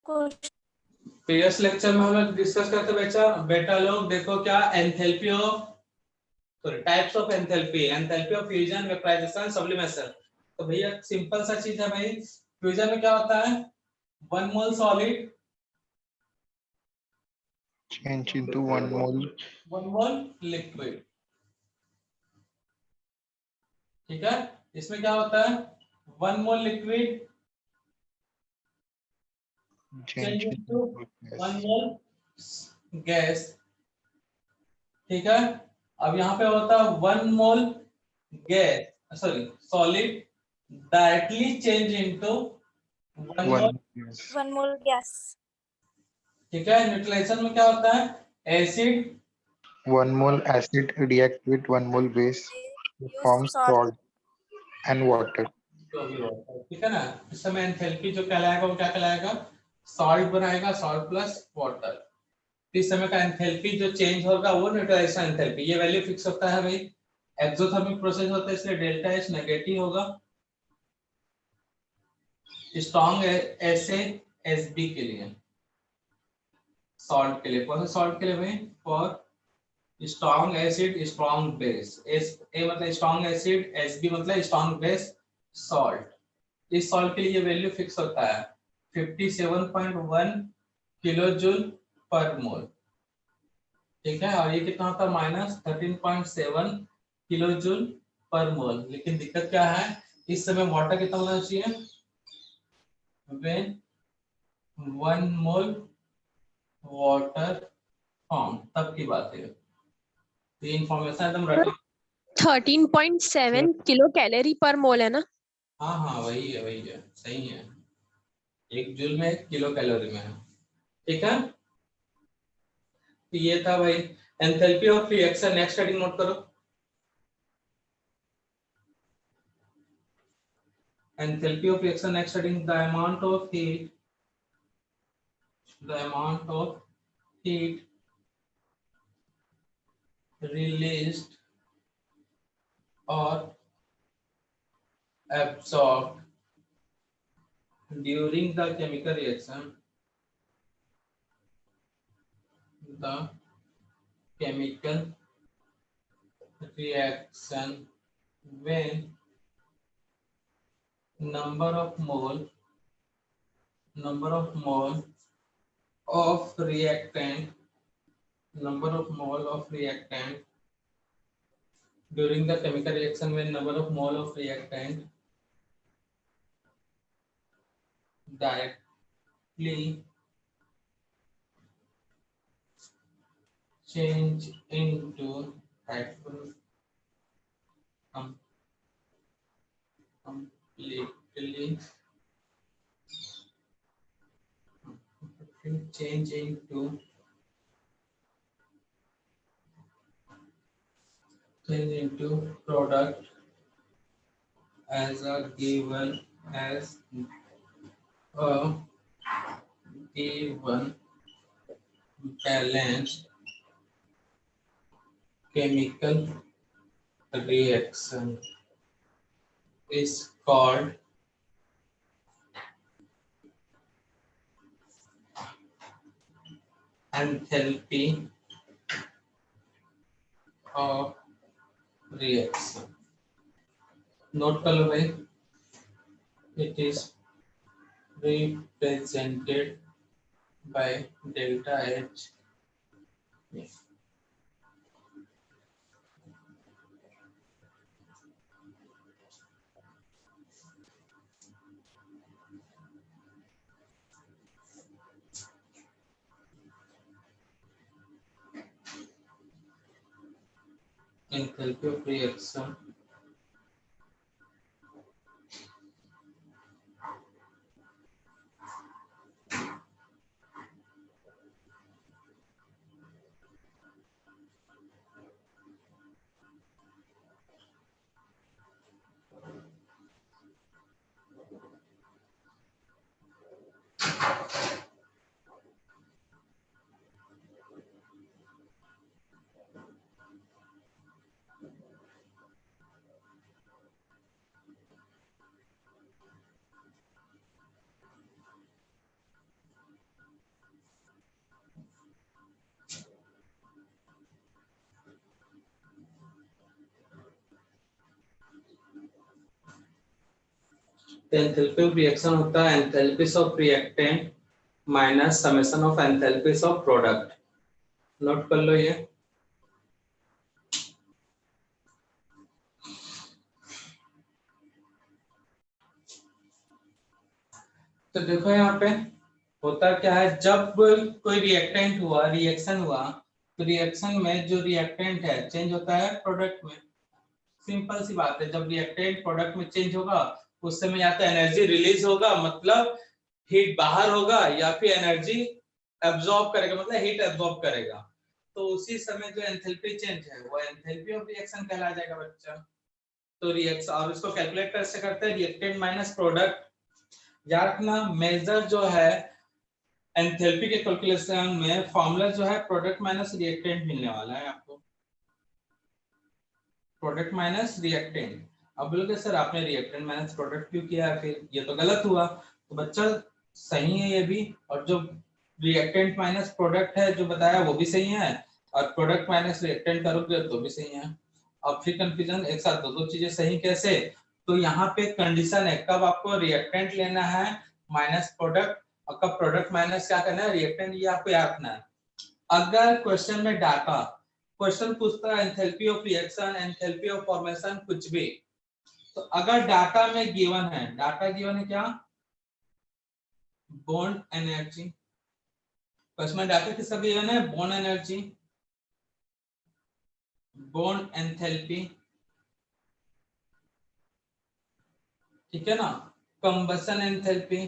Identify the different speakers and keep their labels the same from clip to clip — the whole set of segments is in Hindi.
Speaker 1: प्रीवियस लेक्चर में हम लोग डिस्कस करते बेटा बेटा लोग देखो क्या enthalpy of sorry types of enthalpy of fusion vaporisation sublimation. तो भैया सिंपल सा चीज है भाई, फ्यूजन में क्या होता है, 1 mole solid
Speaker 2: change into 1 mole
Speaker 1: 1 mole liquid. ठीक है, इसमें क्या होता है, 1 mole liquid
Speaker 2: change
Speaker 1: change
Speaker 2: into
Speaker 1: into 1
Speaker 2: gas.
Speaker 1: Mole gas. ठीक है, अब यहाँ पे होता है 1 mole gas sorry solid directly change into 1 mole.
Speaker 2: 1 gas.
Speaker 3: 1 mole gas.
Speaker 1: ठीक है, न्यूट्रलाइजेशन में क्या होता है, acid
Speaker 2: 1 mole acid react with 1 mole base to
Speaker 3: Use
Speaker 2: form
Speaker 3: salt.
Speaker 2: salt and water.
Speaker 1: जो भी होता है। ठीक है ना, इस समय एंथैल्पी जो कहलाएगा वो क्या कहलाएगा, सॉल्ट बनाएगा, सॉल्ट प्लस वाटर। इस समय का एंथैल्पी जो चेंज होगा वो न्यूट्रलाइजेशन एंथैल्पी, ये वैल्यू फिक्स होता है भाई। एक्सोथर्मिक प्रोसेस होता है इसलिए डेल्टा एच नेगेटिव होगा। स्ट्रॉन्ग ऐसे एसबी के लिए, सॉल्ट के लिए, कौन सा सॉल्ट के लिए भाई, for strong acid strong base, S A मतलब स्ट्रॉन्ग एसिड, एसबी मतलब स्ट्रॉन्ग बेस सॉल्ट। इस सॉल्ट के लिए वैल्यू फिक्स होता है 57.1 किलो जूल पर मोल। ठीक है, और ये कितना होता है, -13.7 किलो जूल पर मोल। लेकिन दिक्कत क्या है, इस समय वाटर कितना होना चाहिए, when 1 मोल वाटर फॉर्म, तब की बात है। ये इंफॉर्मेशन एकदम रटी।
Speaker 4: 13.7 किलो कैलोरी पर मोल है ना?
Speaker 1: हाँ हाँ वही है, सही है, 1 जूल में 1 किलो कैलोरी में है। ठीक है, तो ये था भाई enthalpy of reaction. Next heading note करो, enthalpy of reaction. Next heading, the amount of heat released or absorbed during the chemical reaction, the chemical reaction when number of mole of reactant during the chemical reaction, when number of mole of reactant directly change into completely change into product as a given balanced chemical reaction is called enthalpy of reaction. Note कर लो भाई, it is represented by delta H. Enthalpy of reaction तो एंथैल्पी ऑफ रिएक्शन होता है enthalpies of reactant minus summation of enthalpies of product. Note कर लो ये। तो देखो यहाँ पे होता क्या है, जब कोई रिएक्टेंट हुआ, रिएक्शन हुआ, तो रिएक्शन में जो रिएक्टेंट है चेंज होता है प्रोडक्ट में। सिंपल सी बात है, जब रिएक्टेंट प्रोडक्ट में चेंज होगा उस समय या तो एनर्जी रिलीज होगा मतलब हीट बाहर होगा, या फिर एनर्जी एब्जॉर्ब करेगा मतलब हीट एब्जॉर्ब करेगा। तो उसी समय जो एंथैल्पी चेंज है वो एंथैल्पी ऑफ रिएक्शन कहला जाएगा बच्चा। तो रिएक्शन, और इसको कैलकुलेट कैसे करते हैं, रिएक्टेंट माइनस प्रोडक्ट। याद रखना मेजर जो है एंथैल्पी के कैलकुलेशन में फॉर्मूला जो है प्रोडक्ट माइनस रिएक्टेंट मिलने वाला है आपको, प्रोडक्ट माइनस रिएक्टेंट। अब बोलोगे सर आपने रिएक्टेंट माइनस प्रोडक्ट क्यों किया, फिर ये तो गलत हुआ। तो बच्चा सही है ये भी, और जो रिएक्टेंट माइनस प्रोडक्ट है जो बताया वो भी सही है, और प्रोडक्ट माइनस रिएक्टेंट करोगे तो भी सही है। अब फिर कंफ्यूजन एक साथ दो चीजें सही कैसे, तो यहाँ पे कंडीशन है कब आपको रिएक्टेंट लेना है माइनस प्रोडक्ट, और कब प्रोडक्ट माइनस क्या करना है रिएक्टेंट, ये आपको याद रखना है। अगर क्वेश्चन में डाटा क्वेश्चन पूछता है enthalpy of reaction, enthalpy of formation, कुछ भी, तो अगर डाटा में गिवन है, डाटा गिवन है क्या, बॉन्ड एनर्जी। क्वेश्चन में डाटा किसका गिवन है, बॉन्ड एनर्जी, बॉन्ड एंथैल्पी, ठीक है ना, कंबशन एंथैल्पी।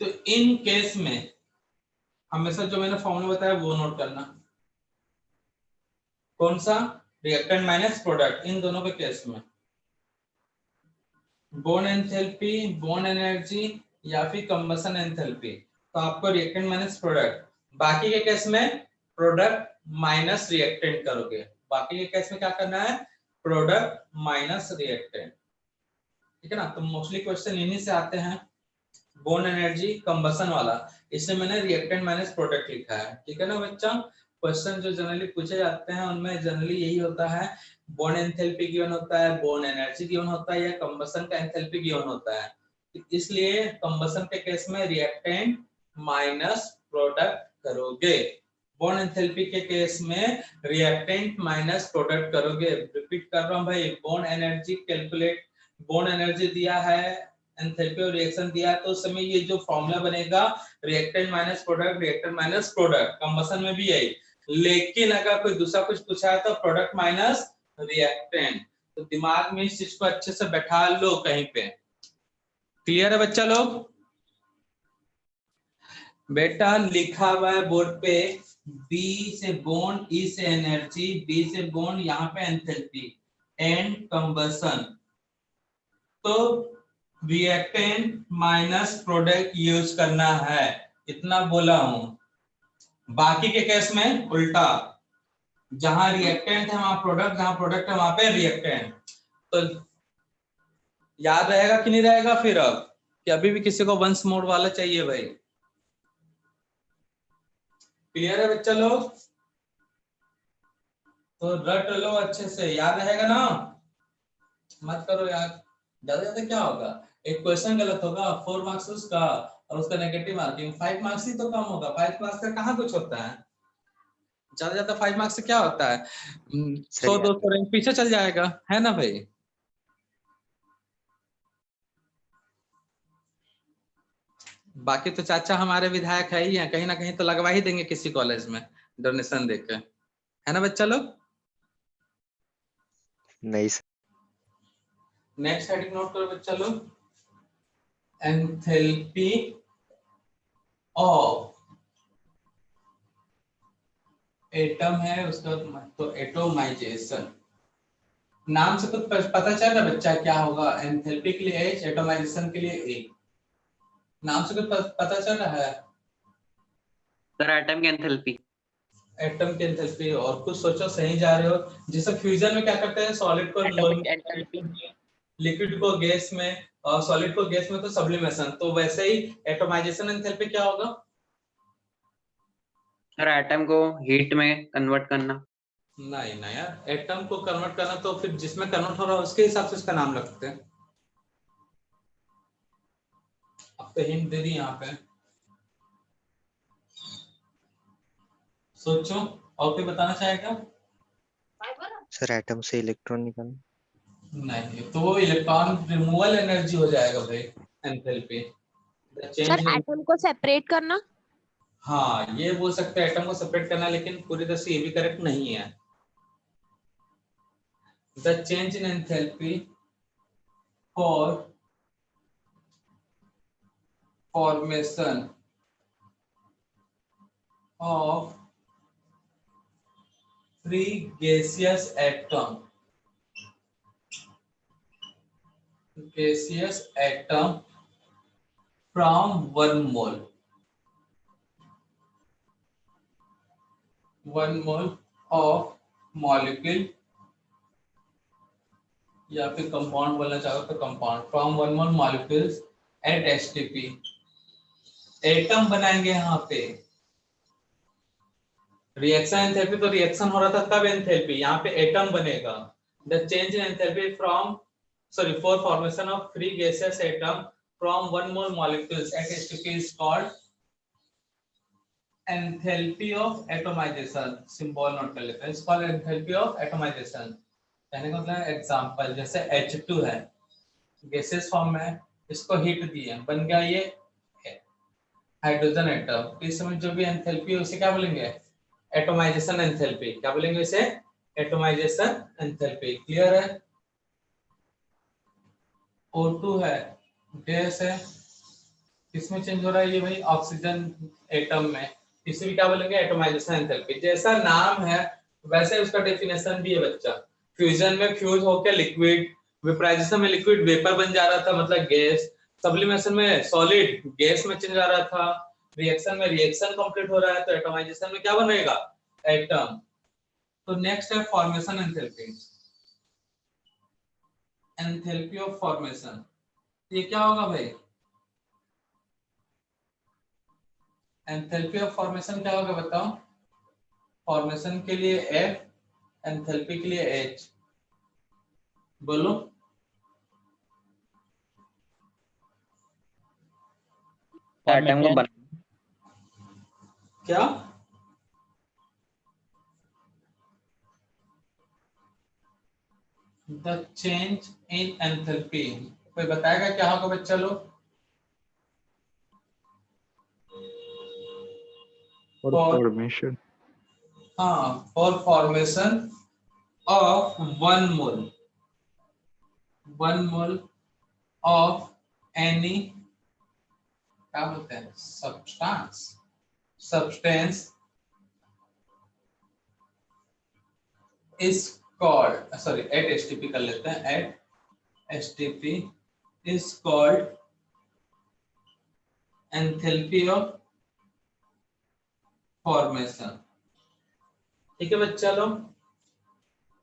Speaker 1: तो इन केस में हमेशा जो मैंने फॉर्मूला बताया वो नोट करना। कौन सा, रिएक्टेंट माइनस प्रोडक्ट, इन दोनों के केस में बॉन्ड एंथैल्पी, बॉन्ड एनर्जी या फिर कंबशन एंथैल्पी, तो आपको रिएक्टेंट माइनस प्रोडक्ट। बाकी के केस में प्रोडक्ट माइनस रिएक्टेंट करोगे, बाकी के केस में क्या करना है, प्रोडक्ट माइनस रिएक्टेंट, ठीक है ना। तो मोस्टली क्वेश्चन इन्हीं से आते हैं, बॉन्ड एनर्जी कंबशन वाला, इसमें मैंने रिएक्टेंट माइनस प्रोडक्ट लिखा है, ठीक है ना बच्चा। क्वेश्चन जो जनरली पूछे जाते हैं उनमें जनरली यही होता है, बॉन्ड एंथैल्पी गिवन होता है, बॉन्ड एनर्जी गिवन होता है, या कंबशन का एंथैल्पी गिवन होता है। इसलिए कंबशन के केस में रिएक्टेंट माइनस प्रोडक्ट करोगे, बॉन्ड एंथैल्पी के केस में रिएक्टेंट माइनस प्रोडक्ट करोगे। रिपीट कर रहा हूं भाई, bond energy calculate, bond energy दिया है, एंथैल्पी और रिएक्शन दिया है, तो उस समय ये जो फॉर्मूला बनेगा reactant minus product, reactant minus product, combustion में भी यही। लेकिन अगर कोई दूसरा कुछ पूछा है तो प्रोडक्ट माइनस रिएक्टेंट। तो दिमाग में इस चीज को अच्छे से बैठा लो कहीं पे। क्लियर है बच्चा लोग? बेटा लिखा हुआ है बोर्ड पे, बी से बॉन्ड, ई से एनर्जी, बी से बॉन्ड, यहाँ पे एंथैल्पी एंड कंबशन, तो रिएक्टेंट माइनस प्रोडक्ट यूज करना है, इतना बोला हूं। बाकी के केस में उल्टा, जहां रिएक्टेंट है वहां प्रोडक्ट, जहां प्रोडक्ट है वहां पे रिएक्टेंट। तो याद रहेगा कि नहीं रहेगा फिर, अब कि अभी भी किसी को वंस मोड वाला चाहिए भाई? क्लियर है बच्चा लोग? तो रट लो अच्छे से, याद रहेगा ना, मत करो यार, ज्यादा ज्यादा क्या होगा, एक क्वेश्चन गलत होगा 4 मार्क्स उसका, और उसका नेगेटिव मार्किंग 5 मार्क्स ही तो कम होगा, 5 मार्क्स का कहाँ कुछ होता है, ज्यादा ज्यादा 5 मार्क्स से क्या होता है, 100-200 रैंक पीछे चल जाएगा, है ना भाई। बाकी तो चाचा हमारे विधायक है ही हैं, कहीं ना कहीं तो लगवा ही देंगे किसी कॉलेज में डोनेशन देके, है ना बच्चा लोग।
Speaker 2: नहीं सर।
Speaker 1: नेक्स्ट हेडिंग नोट करो बच्चा लोग, एंथैल्पी ऑफ एटम है उसका, तो एटोमाइजेशन, नाम से कुछ पता चल रहा बच्चा क्या होगा, एंथैल्पी के लिए H, एटोमाइजेशन के लिए A, नाम से कुछ पता चल रहा है
Speaker 3: सर? एटम की एंथैल्पी,
Speaker 1: एटम की एंथैल्पी, और कुछ सोचो सही जा रहे हो। जैसे फ्यूजन में क्या करते हैं, सॉलिड को लिक्विड को गैस में, और सॉलिड को गैस में तो सब्लिमेशन, तो वैसे ही एटोमाइजेशन एंथैल्पी क्या होगा
Speaker 3: सर एटम को हीट में कन्वर्ट करना।
Speaker 1: नहीं ना यार, एटम को कन्वर्ट करना तो फिर जिसमें कन्वर्ट हो रहा है उसके हिसाब से उसका नाम रखते हैं। अब तो हिंट दे दी यहाँ पे, सोचो और कोई बताना चाहेगा?
Speaker 2: सर एटम से इलेक्ट्रॉन निकालना।
Speaker 1: नहीं, तो वो इलेक्ट्रॉन रिमूवल एनर्जी हो जाएगा भाई, enthalpy. The
Speaker 4: sir
Speaker 1: change in,
Speaker 4: atom को सेपरेट करना।
Speaker 1: हाँ ये बोल सकते हैं एटम को सेपरेट करना, लेकिन पूरी तरह से ये भी करेक्ट नहीं है। The change in enthalpy for formation of free gaseous atom, gaseous atom from 1 mole, 1 mole of molecule, या फिर कंपाउंड बोलना चाहो तो compound, from 1 mole molecules at STP. Atom बनाएंगे यहाँ पे, रिएक्शन एंथैल्पी तो रिएक्शन हो रहा था तब एंथैल्पी, यहाँ पे एटम बनेगा। The change in enthalpy from sorry for formation of free gaseous atom from 1 mole molecules at STP is called enthalpy of atomisation. Symbol note कर लेते हैं, it's called enthalpy of atomisation. कहने का मतलब एग्जांपल जैसे H2 है, गैसेस फॉर्म में, इसको हीट दिए, बन गया ये हाइड्रोजन एटम। इस समय जो भी एंथैल्पी है उसे क्या बोलेंगे? Atomisation enthalpy. क्या बोलेंगे इसे? Atomisation enthalpy. क्लियर है? O2 है, गैस है, किसमें चेंज हो रहा है ये भाई? ऑक्सीजन एटम में। इसे भी क्या बोलेंगे? Atomisation enthalpy. जैसा नाम है वैसे उसका डेफिनेशन भी है बच्चा। फ्यूजन में फ्यूज होकर लिक्विड, वेपराइजेशन में लिक्विड वेपर बन जा रहा था मतलब गैस, सब्लिमेशन में सॉलिड गैस में चेंज आ रहा था, रिएक्शन में रिएक्शन कंप्लीट हो रहा है तो एटमाइजेशन में क्या बनेगा? एटम। तो नेक्स्ट है formation enthalpy. Enthalpy of formation, ये क्या होगा भाई? एंथैल्पी ऑफ फॉर्मेशन क्या होगा बताओ? फॉर्मेशन के लिए F, एंथैल्पी के लिए H। बोलो
Speaker 3: एटम को बना
Speaker 1: क्या? द चेंज इन एंथैल्पी, कोई बताएगा क्या होगा बच्चा लोग?
Speaker 2: और
Speaker 1: फॉर,
Speaker 2: फॉर्मेशन
Speaker 1: हाँ, for formation of 1 mole, 1 mole of any, क्या बोलते हैं, substance, substance is called, sorry at STP कर लेते हैं, at STP is called enthalpy of formation. ठीक है बच्चा लोग,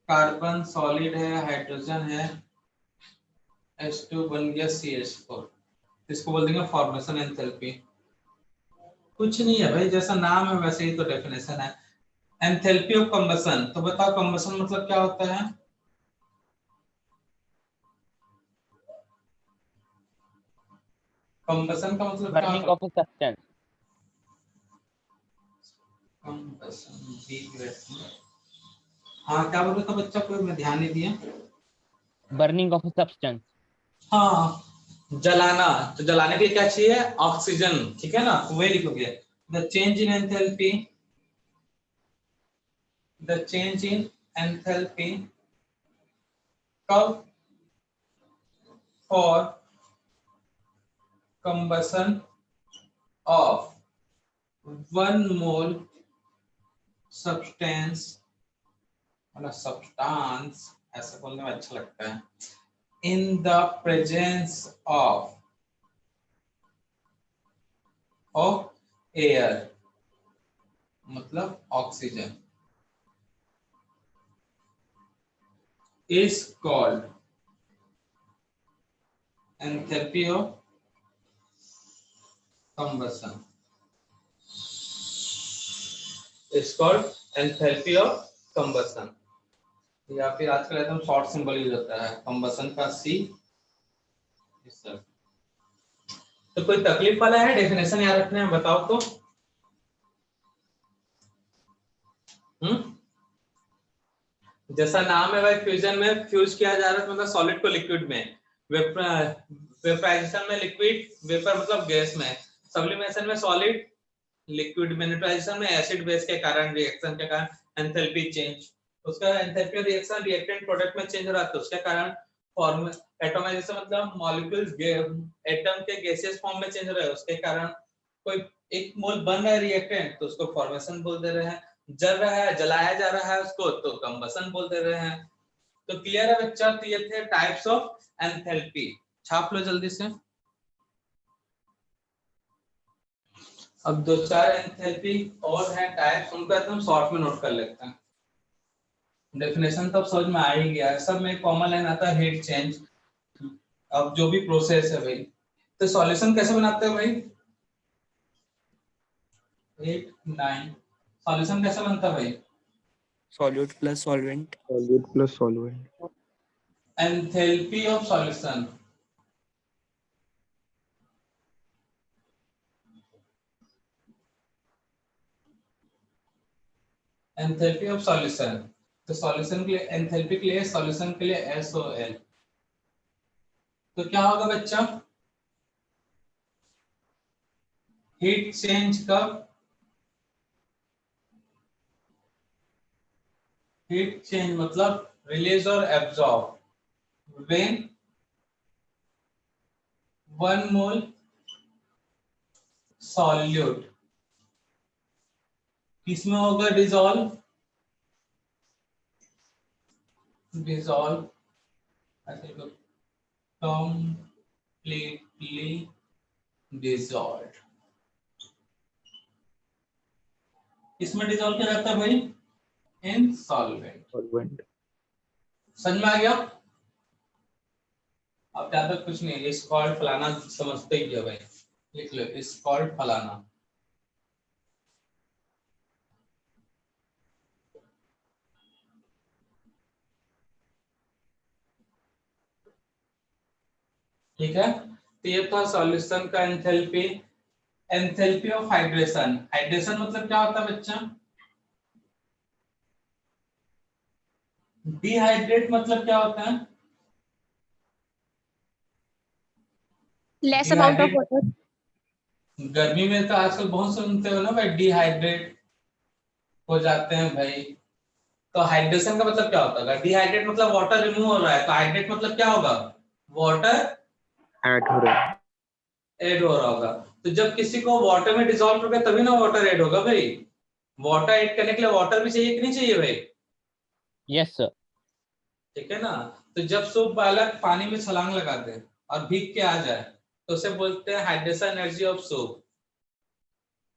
Speaker 1: कार्बन सॉलिड है, हाइड्रोजन है, H2 बन गया CH4, इसको बोल देंगे फॉर्मेशन एंथैल्पी। कुछ नहीं है भाई, जैसा नाम है वैसे ही तो डेफिनेशन है। एंथैल्पी ऑफ कंबशन, तो बताओ कंबशन मतलब क्या होता है? कंबशन का मतलब क्या
Speaker 5: burning
Speaker 1: होता
Speaker 5: of a substance,
Speaker 1: है? कंबशन, हाँ क्या बोल रहा था बच्चा, कोई मैं ध्यान नहीं दिया।
Speaker 5: burning of a substance,
Speaker 1: हाँ, जलाना, तो जलाने के लिए क्या चाहिए? ऑक्सीजन, ठीक है ना, वही लिखोगे। The change in enthalpy, the change in enthalpy कब? For combustion of 1 mole substance, मतलब substance ऐसे बोलने में अच्छा लगता है, in the presence of air, मतलब oxygen, is called enthalpy of combustion, is called enthalpy of combustion, या फिर आजकल एकदम शॉर्ट सिंबल यूज होता है कंबसन का सी। तो कोई तकलीफ वाला है डेफिनेशन याद रखने में, बताओ तो। जैसा नाम है भाई, फ्यूजन में फ्यूज किया जा रहा है मतलब सॉलिड को लिक्विड में, वेपराइजेशन में लिक्विड, वेपर मतलब गैस में, सब्लिमेशन में सॉलिड लिक्विड में, न्यूट्रलाइजेशन में एसिड बेस के कारण रिएक्शन के कारण एंथैल्पी चेंज, उसका एंथैल्पी रिएक्शन रिएक्टेंट प्रोडक्ट में चेंज हो रहा है तो उसके कारण फॉर्म एटमाइजेशन मतलब मॉलिक्यूल्स एटम के गैसियस फॉर्म में चेंज हो रहा है, उसके कारण कोई एक मोल बन रहा है रिएक्टेंट तो उसको फॉर्मेशन बोल दे रहे हैं, जल रहा है जलाया जा रहा है उसको तो कंबसन बोल दे रहे हैं। तो क्लियर है बच्चा, तो ये थे टाइप्स ऑफ एंथैल्पी, छाप लो जल्दी से। अब दो चार एंथैल्पी और हैं टाइप्स, उनको एकदम शॉर्ट में नोट कर लेते हैं। डेफिनेशन तो अब समझ में आ ही गया है, सब में कॉमन लाइन आता है हीट चेंज। अब जो भी प्रोसेस है भाई, तो सॉल्यूशन कैसे बनाते हैं भाई, 8 9 सॉल्यूशन कैसे बनता है भाई,
Speaker 6: solute plus solvent.
Speaker 2: Solute plus solvent.
Speaker 1: Enthalpy of solution, enthalpy of solution, तो सॉल्यूशन के लिए एंथैल्पी के लिए सॉल्यूशन के लिए SOL, तो क्या होगा बच्चा, हीट चेंज कब, हीट चेंज मतलब रिलीज और एब्जॉर्ब व्हेन 1 मोल सॉल्यूट किसमें होगा डिसॉल्व, डिसॉल्व completely dissolved, किसमें डिसॉल्व किया जाता है भाई, इन सॉल्वेंट।
Speaker 2: Solvent.
Speaker 1: समझ में आ गया, अब ज्यादा कुछ नहीं, इस कॉल्ड फलाना समझते ही है भाई, लिख लो इस कॉल्ड फलाना। ठीक है, तो ये था सॉल्यूशन का enthalpy. Enthalpy of hydration, hydration मतलब क्या होता है बच्चा, डिहाइड्रेट मतलब क्या होता है,
Speaker 4: less amount of
Speaker 1: dehydrate,
Speaker 4: water.
Speaker 1: गर्मी में तो आजकल बहुत सुनते हो ना भाई, डिहाइड्रेट हो जाते हैं भाई। तो हाइड्रेशन का मतलब क्या होता है, डिहाइड्रेट मतलब वाटर रिमूव हो रहा है, तो हाइड्रेट मतलब क्या होगा, वाटर
Speaker 2: Add हो रहा है.
Speaker 1: ऐड हो रहा होगा। तो जब किसी को वाटर में डिसॉल्व होगा तभी ना वाटर ऐड होगा भाई, वाटर ऐड करने के लिए वाटर भी चाहिए कि नहीं चाहिए भाई,
Speaker 5: यस सर।
Speaker 1: ठीक है ना। तो जब सूप बालक पानी में छलांग लगा दे और भीग के आ जाए तो उसे बोलते हैं हाइड्रेशन एनर्जी ऑफ सूप,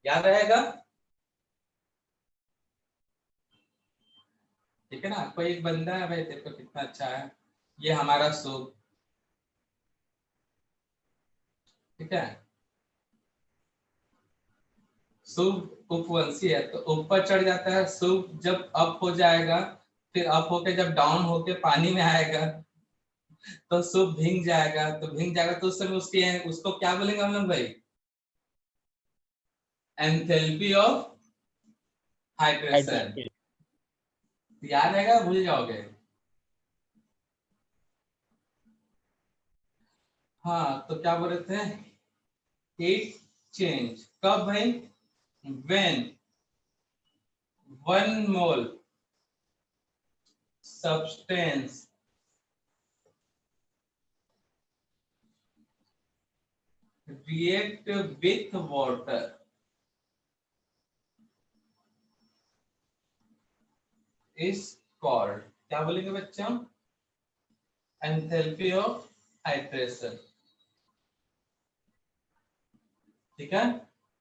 Speaker 1: याद रहेगा, ठीक है ना। कोई एक बंदा है भाई, देखो कितना अच्छा है, ये हमारा सूप, ठीक है, सूप उपवंशी है तो ऊपर चढ़ जाता है, सूप जब अप हो जाएगा, फिर अप होके जब डाउन होके पानी में आएगा तो सूप भीग जाएगा, तो भीग जाएगा तो उस समय उसकी उसको क्या बोलेंगे हम लोग भाई, एंथैल्पी ऑफ हाइड्रेशन, याद रहेगा भूल जाओगे। हाँ तो क्या बोल रहे थे, हीट चेंज कब भाई, when 1 mole substance react with water is called, क्या बोलेंगे बच्चों, एंथैल्पी ऑफ हाइड्रेशन, ठीक है।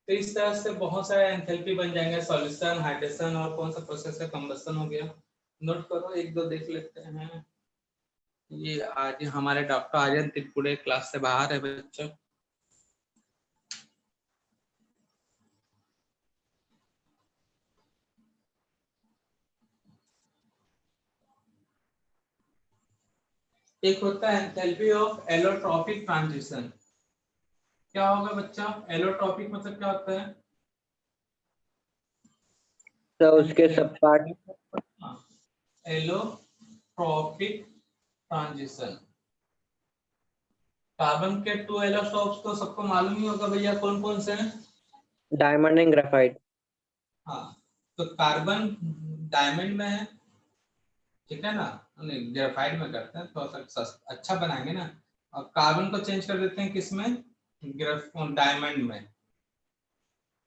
Speaker 1: तो इस तरह से बहुत सारे एंथैल्पी बन जाएंगे, सॉल्यूशन, हाइड्रेशन, और कौन सा प्रोसेस है, कंबशन हो गया। नोट करो, एक दो देख लेते हैं। ये आज हमारे डॉक्टर आर्यन तिरपुरे क्लास से बाहर है बच्चों, एक होता है एंथैल्पी ऑफ एलोट्रॉपिक ट्रांजिशन। क्या होगा बच्चा, एलोट्रॉपिक मतलब क्या होता है?
Speaker 3: तो उसके सब पार्ट
Speaker 1: एलोट्रॉपिक ट्रांजिशन। कार्बन के 2 एलोट्रॉप्स तो सबको मालूम ही होगा भैया, कौन कौन से हैं?
Speaker 3: Diamond and graphite.
Speaker 1: हाँ, तो कार्बन डायमंड में है, ठीक है ना, नहीं ग्रेफाइट में करते हैं, थोड़ा सा अच्छा बनाएंगे ना। और कार्बन को चेंज कर देते हैं किसमें, डायमंड में।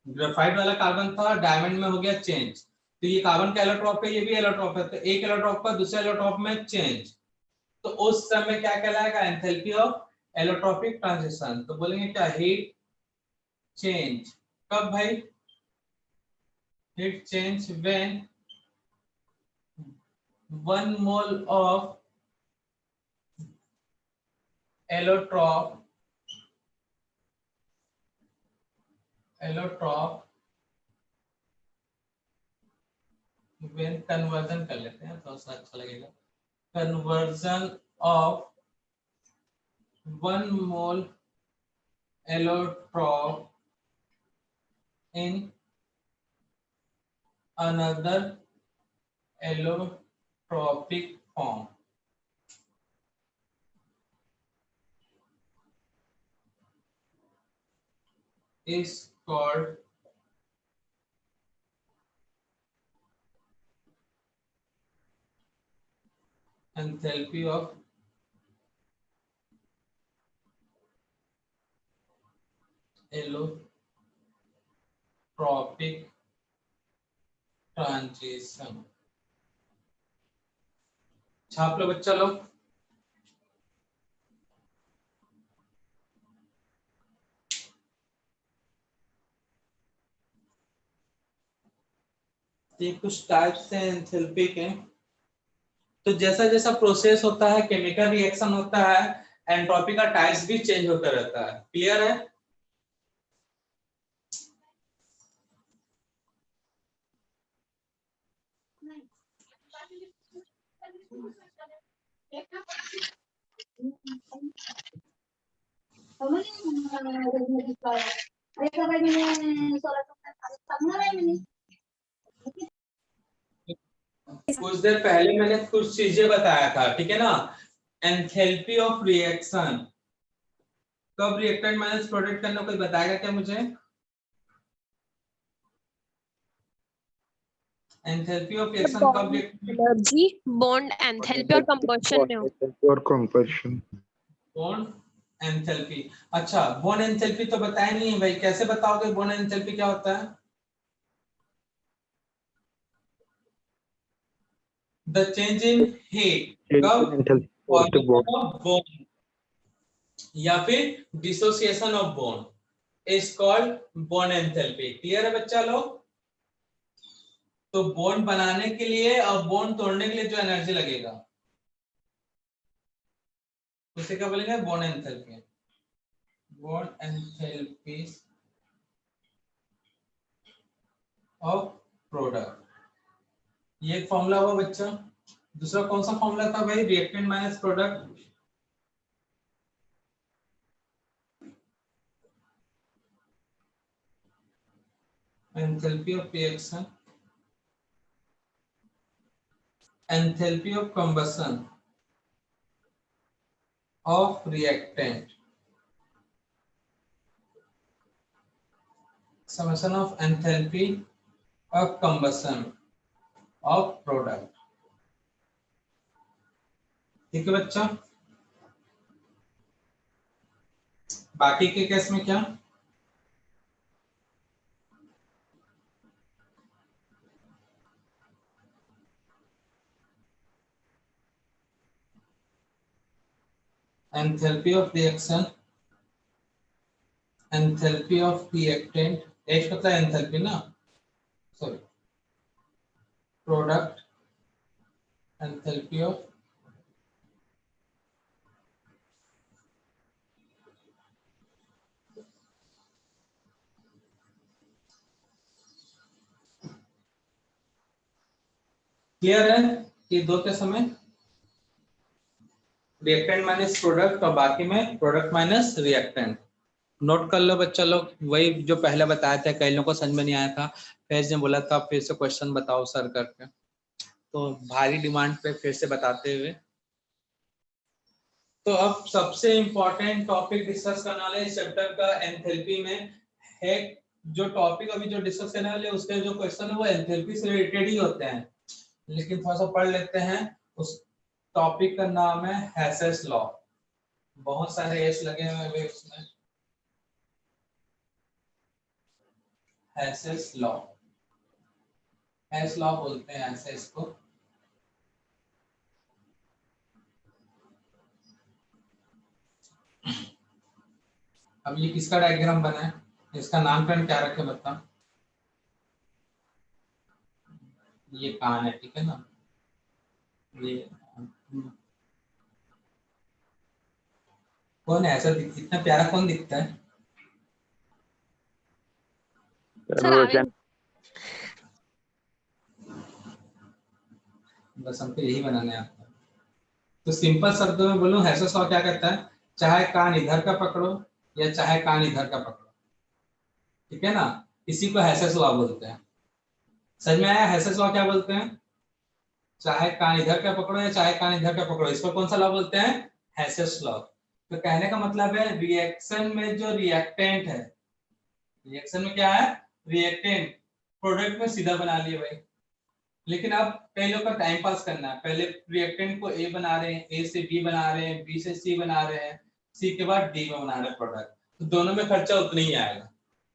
Speaker 1: ग्रेफाइट वाला कार्बन था, डायमंड में हो गया चेंज। तो ये कार्बन का एलोट्रॉप है, ये भी एलोट्रॉप है, तो एक एलोट्रॉप का दूसरे एलोट्रॉप में चेंज, तो उस समय क्या कहलाएगा, एंथैल्पी ऑफ एलोट्रॉपिक ट्रांजिशन। तो बोलेंगे क्या, हीट चेंज। कब भाई, heat change when 1 mole of allotrop when conversion कर लेते हैं, थोड़ा सा अच्छा लगेगा। conversion of 1 mole allotrop in another allotropic form is called enthalpy of allotropic transition। छाप लो बच्चा लोग। ये कुछ टाइप्स हैं एंथैल्पी के। तो जैसा जैसा प्रोसेस होता है, केमिकल रिएक्शन होता है, एंट्रोपी का टाइप्स भी चेंज होता रहता है। क्लियर है? कुछ देर पहले मैंने कुछ चीजें बताया था, ठीक है ना। एंथैल्पी ऑफ रिएक्शन, कब रिएक्टेंट माइनस प्रोडक्ट करना, कोई बताएगा क्या मुझे? एंथैल्पी ऑफ रिएक्शन कब
Speaker 4: एनर्जी बॉन्ड एंथैल्पी और कंबशन में हो।
Speaker 2: और कंबशन।
Speaker 1: Bond enthalpy. अच्छा, बॉन्ड एंथैल्पी तो बताया नहीं है भाई, कैसे बताओगे बॉन्ड एंथैल्पी क्या होता है? द चेंज इन हीट, कब, बॉन्ड या फिर dissociation of bond is called bond enthalpy. Clear है बच्चा लोग? तो बॉन्ड बनाने के लिए और बॉन्ड तोड़ने के लिए जो एनर्जी लगेगा उसे क्या बोलेंगे, bond enthalpy. Bond enthalpy of product, ये एक फॉर्मूला हुआ बच्चा। दूसरा कौन सा फॉर्मूला था भाई, reactant minus product. Enthalpy of reaction, enthalpy of combustion of reactant, summation of enthalpy of combustion of product। ठीक है बच्चा? बाकी के केस में क्या, enthalpy of reaction, enthalpy of reactant, H मतलब enthalpy ना, sorry, product, enthalpy of clear है कि दो के समय रिएक्टेंट माइनस प्रोडक्ट और बाकी में प्रोडक्ट माइनस रिएक्टेंट। नोट कर लो बच्चा लोग, वही जो पहले बताया था, कई लोगों को समझ में नहीं आया था, फैज ने बोला था फिर से क्वेश्चन बताओ सर करके, तो भारी डिमांड पे फिर से बताते हुए। तो अब सबसे इम्पोर्टेंट टॉपिक डिस्कस करने वाले इस चैप्टर का एंथैल्पी में है। जो टॉपिक अभी जो डिस्कस करने वाले उसके जो क्वेश्चन है वो एंथैल्पी से रिलेटेड ही होते हैं, लेकिन थोड़ा सा पढ़ लेते हैं। उस टॉपिक का नाम है हेसेस लॉ। बहुत सारे एस लगे हुए हैं उसमें। हेसेस लॉ, हेस लॉ बोलते हैं ऐसे इसको। अब ये किसका डायग्राम बना है, इसका नामकरण क्या रखे बता। ये कान है, ठीक है ना। ये कौन है ऐसा इतना प्यारा कौन दिखता है।
Speaker 4: सर आनंद।
Speaker 1: बस हमको यही बनाने आता है। तो सिंपल शब्दों में बोलूं, हेसेस लॉ क्या कहता है, चाहे कान इधर का पकड़ो या चाहे कान इधर का पकड़ो, ठीक है ना, इसी को हेसेस लॉ बोलते हैं। समझ में आया हेसेस लॉ क्या बोलते हैं। चाहे कान इधर का पकड़ो या चाहे कान इधर का पकड़ो, इसको कौन सा लॉ बोलते हैं, हेसेस लॉ। तो कहने का मतलब है रिएक्शन में जो रिएक्टेंट है, रिएक्शन में क्या है, रिएक्टेंट प्रोडक्ट में सीधा बना लिए भाई। लेकिन अब कई लोग का टाइम पास करना है, पहले रिएक्टेंट को ए बना रहे हैं, ए से बी बना रहे हैं, बी से सी बना रहे हैं, सी के बाद डी में बना रहे हैं प्रोडक्ट, तो दोनों में खर्चा उतना ही आएगा।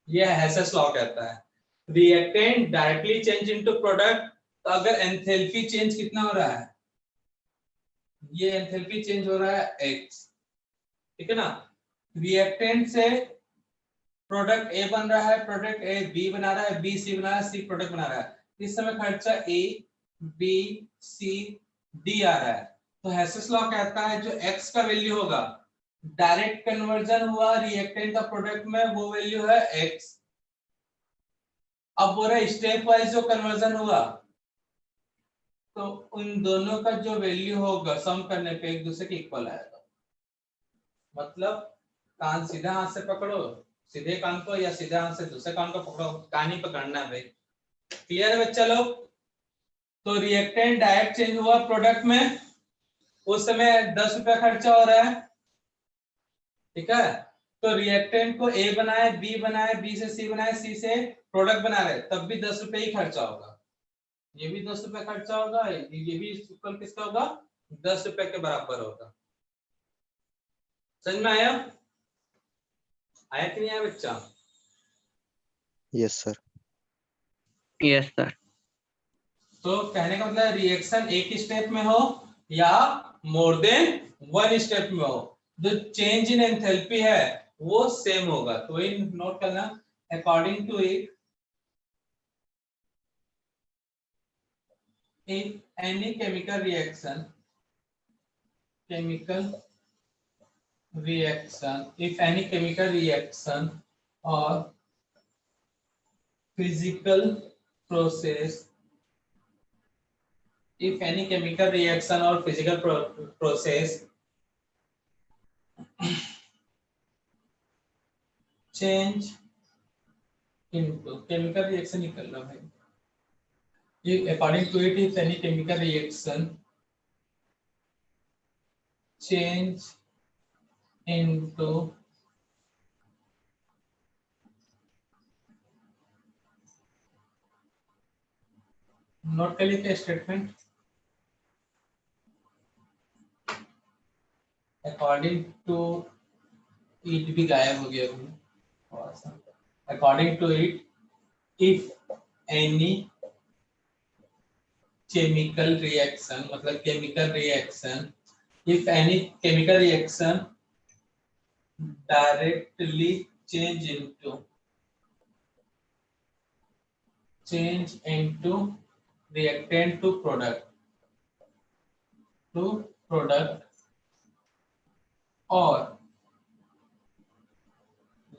Speaker 1: यह हेसेस लॉ कहता है। Reactant directly change into product, तो अगर एंथैल्पी चेंज कितना हो रहा है, ये एंथैल्पी चेंज हो रहा है x, ठीक है ना। रिएक्टेंट से प्रोडक्ट ए बन रहा है, प्रोडक्ट ए बी बना रहा है, बी सी बना रहा है, सी प्रोडक्ट बना रहा है, इस समय खर्चा ए बी सी डी आ रहा है। तो हेसेस लॉ कहता है जो x का वैल्यू होगा, डायरेक्ट कन्वर्जन हुआ रिएक्टेंट का प्रोडक्ट में, वो वैल्यू है x। अब बोल रहा है स्टेप वाइज जो कन्वर्जन हुआ, तो उन दोनों का जो वैल्यू होगा सम करने पे एक दूसरे के इक्वल आएगा। मतलब कान सीधा हाथ से पकड़ो सीधे कान को, या सीधा हाथ से दूसरे कान को पकड़ो, कान ही पकड़ना है भाई। क्लियर है बच्चा लोग। तो रिएक्टेंट डायरेक्ट चेंज हुआ प्रोडक्ट में, उस समय 10 रुपया खर्चा हो रहा है, ठीक है। तो रिएक्टेंट को ए बनाए, बी बनाए, बी से सी बनाए, सी से प्रोडक्ट बना रहे, तब भी 10 रुपये ही खर्चा होगा। ये भी 10 रुपये खर्चा होगा, ये भी इक्वल किसका होगा, 10 रुपये के बराबर होगा। समझ में आया, आया कि नहीं आया बच्चा।
Speaker 2: Yes sir.
Speaker 3: Yes, sir.
Speaker 1: तो कहने का मतलब रिएक्शन एक स्टेप में हो या मोर देन वन स्टेप में हो, जो चेंज इन एंथैल्पी है वो सेम होगा। तो वही नोट करना, according to it if any chemical reaction if any chemical reaction or physical process if any chemical reaction or physical process change into chemical reaction निकल रहा है। According to it, if any chemical reaction change into note कर लीजिए स्टेटमेंट, अकॉर्डिंग टू इट भी गायब हो गया थोड़ा सा। According to it if any chemical reaction मतलब chemical reaction, if any chemical reaction directly change into reactant to product और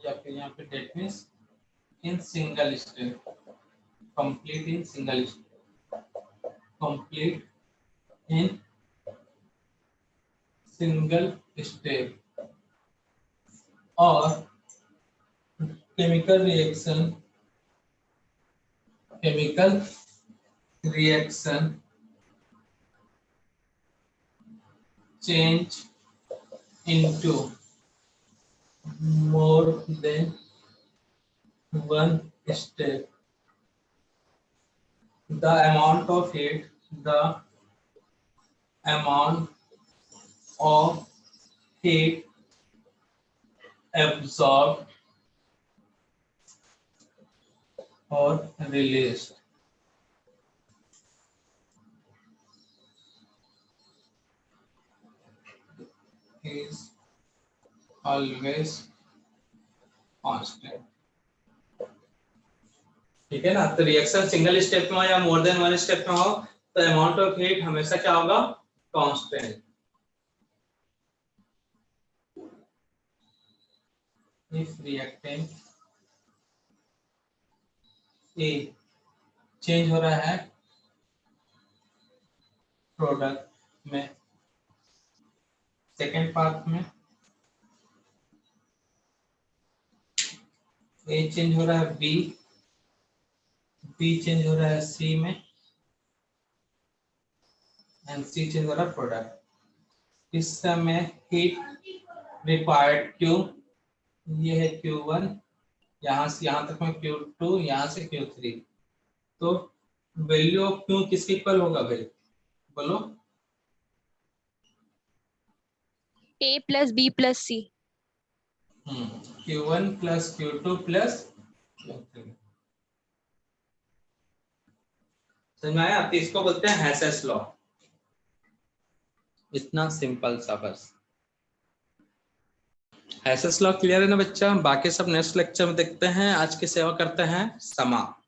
Speaker 1: या फिर यहाँ पे that means in single step, complete in single step, complete in single step और chemical reaction change into more than one step. The amount of heat absorbed or released is always constant. ठीक है ना। तो रिएक्शन सिंगल स्टेप में हो या मोर देन वन स्टेप में हो तो अमाउंट ऑफ हीट हमेशा क्या होगा, constant. If reactant A change हो रहा है प्रोडक्ट में, सेकेंड पार्ट में ए चेंज हो रहा है बी चेंज हो रहा है सी में एंड सी चेंज हो रहा है प्रोडक्ट। इस समय हीट रिक्वायर्ड क्यू, ये है Q1, यहाँ से यहाँ तक में Q2, यहाँ से Q3। तो वैल्यू ऑफ क्यू किसके इक्वल होगा भाई, बोलो।
Speaker 4: A plus B plus C.
Speaker 1: Q1 plus Q2 plus Q3। समझ में आया? तो इसको बोलते हैं हैसेस लॉ। इतना सिंपल सा बस। हैसेस लॉ क्लियर है ना बच्चा? बाकी सब नेक्स्ट लेक्चर में देखते हैं। आज की सेवा करते हैं समाप्त।